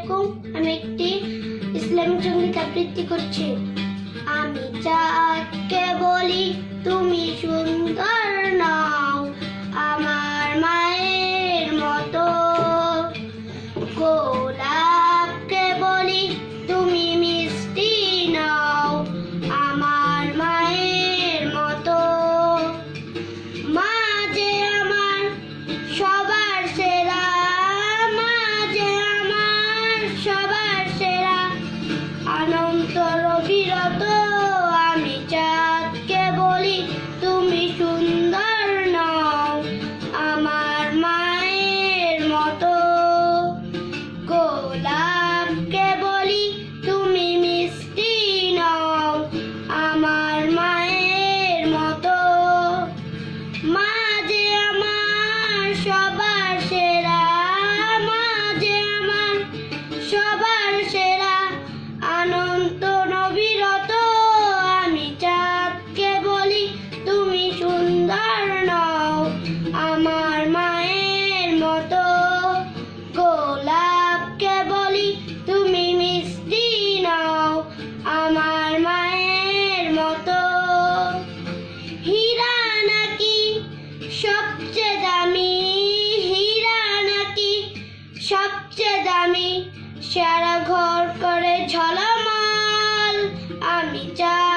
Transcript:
আলাইকুম। আমি একটি ইসলামিক সঙ্গীত আবৃত্তি করছি। আমি চাঁদকে বলি তুমি সুন্দর নাও, আমার মায়ের মতো। গোলাপকে বলি তুমি মিষ্টি নাও, আমার মায়ের মতো। মা যে আমার সবার সেরা, মা যে আমার সবার সেরা। অনন্ত রবিরত আমি চাঁদকে বলি তুমি সুন্দর নাও, আমার মায়ের মতো। গোলাপকে বলি তুমি মিষ্টি নাও, আমার মায়ের মতো। মা যে আমার সবার সেরা, মা যে আমার সবার সেরা। অনন্ত নবীরত আমি চাঁদকে বলি তুমি সুন্দর নাও, আমার মায়ের মতো। গোলাপকে বলি তুমি মিষ্টি নাও, আমার মায়ের মতো। হীরা নাকি সবচেয়ে দামি, হীরা নাকি সবচেয়ে দামি, সারা ঘর করে ঝলমল। আমি চাই